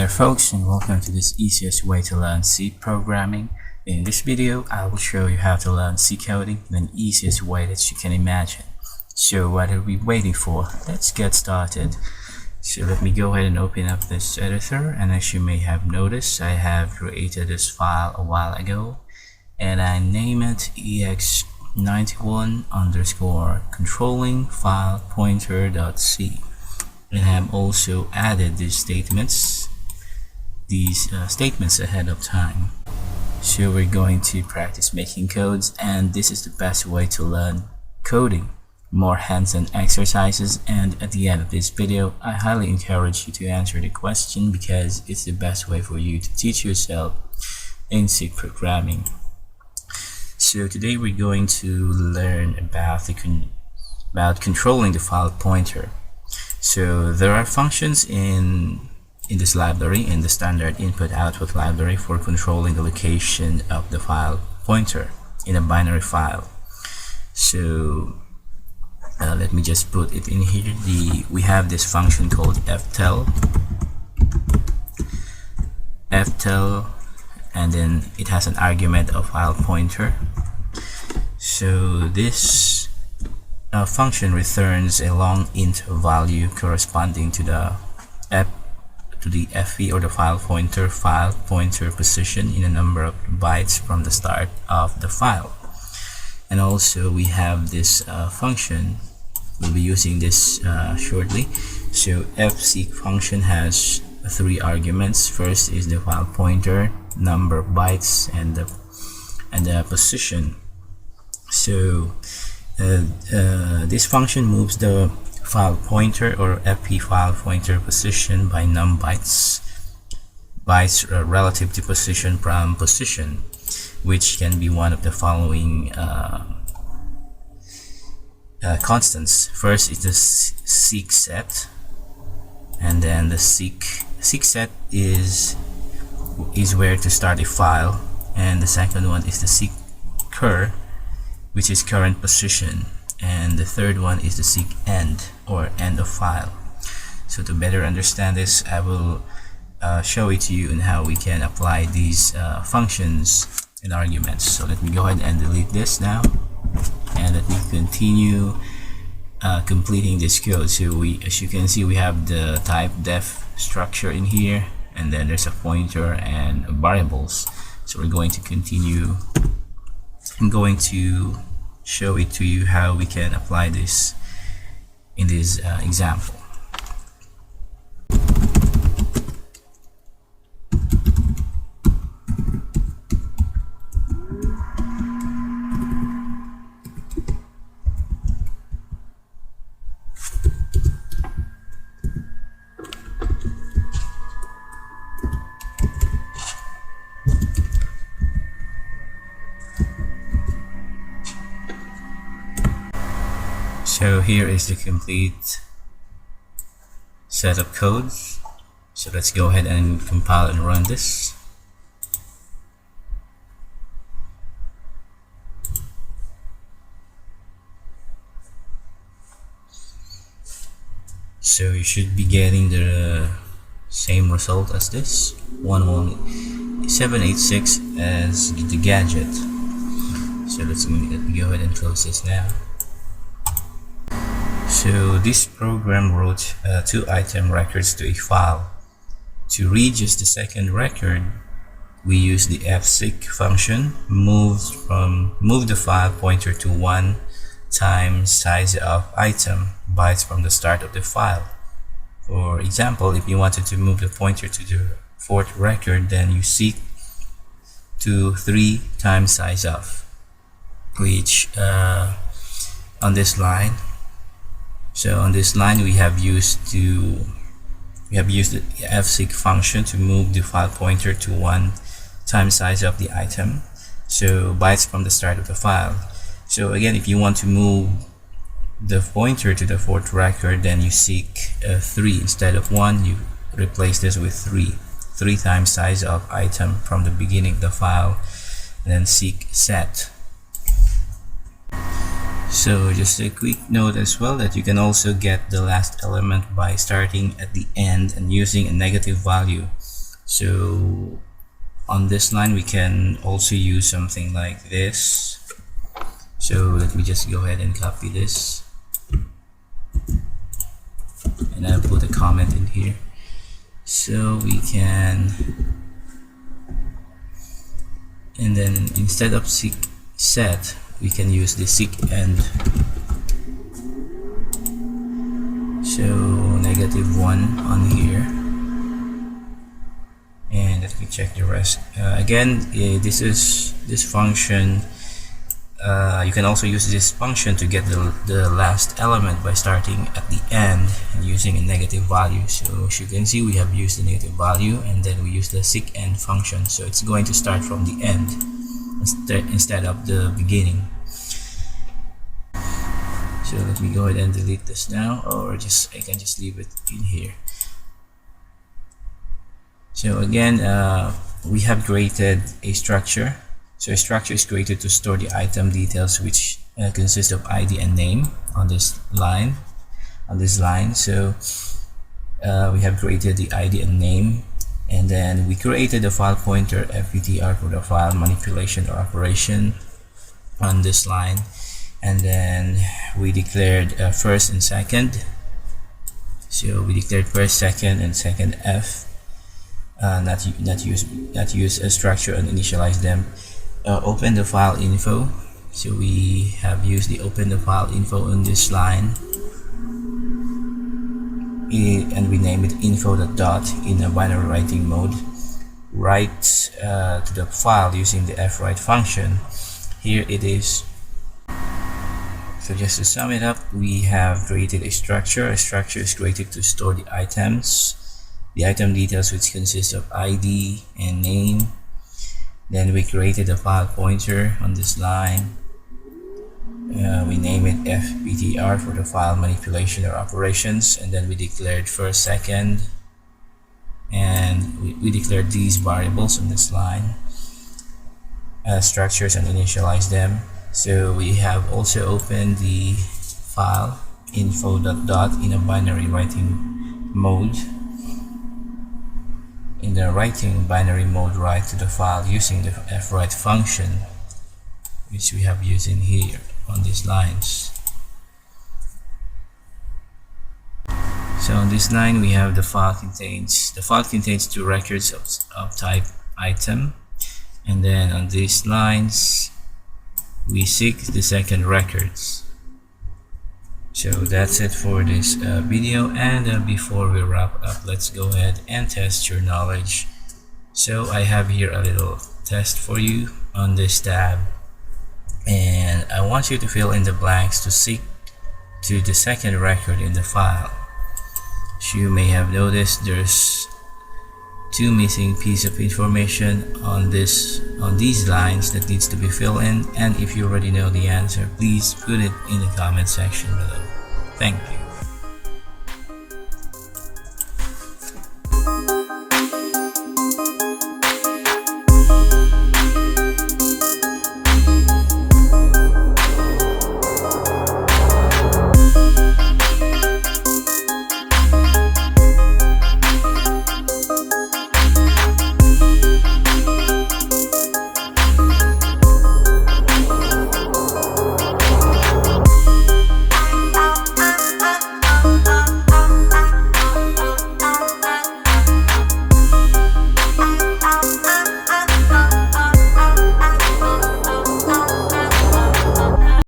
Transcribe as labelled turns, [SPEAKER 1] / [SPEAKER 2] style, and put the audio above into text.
[SPEAKER 1] there folks, and welcome to this easiest way to learn C programming. In this video I will show you how to learn C coding in the easiest way that you can imagine. So what are we waiting for? Let's get started. So let me go ahead and open up this editor, and as you may have noticed, I have created this file a while ago and I name it ex91 underscore controlling file pointer.c, and I have also added these statements ahead of time. So we're going to practice making codes, and this is the best way to learn coding. More hands-on exercises, and at the end of this video I highly encourage you to answer the question because it's the best way for you to teach yourself in C programming. So today we're going to learn about controlling the file pointer. So there are functions in this library, in the standard input-output library, for controlling the location of the file pointer in a binary file. So let me just put it in here. We have this function called ftell, and then it has an argument of file pointer. So this function returns a long int value corresponding to the FE, or the file pointer position in a number of bytes from the start of the file. And also we have this function. We'll be using this shortly. So fseek function has three arguments. First is the file pointer, number of bytes, and the position. So this function moves the file pointer, or FP file pointer position, by num bytes relative to position from position, which can be one of the following constants. First is the seek set, and then the seek set is where to start a file, and the second one is the seek cur, which is current position, and the third one is the seek end, or end of file. So to better understand this, I will show it to you and how we can apply these functions and arguments. So let me go ahead and delete this now, and let me continue completing this code. So as you can see, we have the type def structure in here, and then there's a pointer and variables. So we're going to continue. I'm going to show it to you how we can apply this in this example. So here is the complete set of codes. So let's go ahead and compile and run this. So you should be getting the same result as this 11786 as the gadget. So let me go ahead and close this now. So this program wrote two item records to a file. To read just the second record, we use the fseek function, move the file pointer to 1 times size of item bytes from the start of the file. For example, if you wanted to move the pointer to the fourth record, then you seek to 3 times size of, which on this line. So on this line we have used the fseek function to move the file pointer to 1 times size of the item, so bytes from the start of the file. So again, if you want to move the pointer to the fourth record, then you seek 3 instead of 1. You replace this with 3 times size of item from the beginning of the file, and then seek set. So just a quick note as well, that you can also get the last element by starting at the end and using a negative value. So on this line we can also use something like this. So let me just go ahead and copy this, and I'll put a comment in here. So we can, and then instead of seek set, we can use the seek end. So -1 on here, and let me check the rest. Again, this function. You can also use this function to get the last element by starting at the end and using a negative value. So as you can see, we have used the negative value, and then we use the seek end function. So it's going to start from the end instead of the beginning. So let me go ahead and delete this now, or I can just leave it in here. So again, we have created a structure. So a structure is created to store the item details, which consist of ID and name on this line. So we have created the ID and name, and then we created the file pointer ftr for the file manipulation or operation on this line, and then we declared first and second. So we declared first, second, and second f. Not use a structure and initialize them. Open the file info. So we have used the open the file info on this line, and we name it info.dot in a binary writing mode. Write to the file using the fwrite function. Here it is. So just to sum it up, we have created a structure. A structure is created to store the items, the item details, which consist of ID and name. Then we created a file pointer on this line. We name it ftr for the file manipulation or operations, and then we declared first, second, and we declared these variables on this line, structures, and initialize them. So we have also opened the file info.dot in a binary writing mode. In the writing binary mode, write to the file using the fwrite function, which we have used in here on these lines. So on this line we have the file contains two records of type item, and then on these lines we seek the second records. So that's it for this video, and before we wrap up, let's go ahead and test your knowledge. So I have here a little test for you on this tab, and I want you to fill in the blanks to seek to the second record in the file. As you may have noticed, there's two missing pieces of information on these lines that needs to be filled in, and if you already know the answer, please put it in the comment section below. Thank you.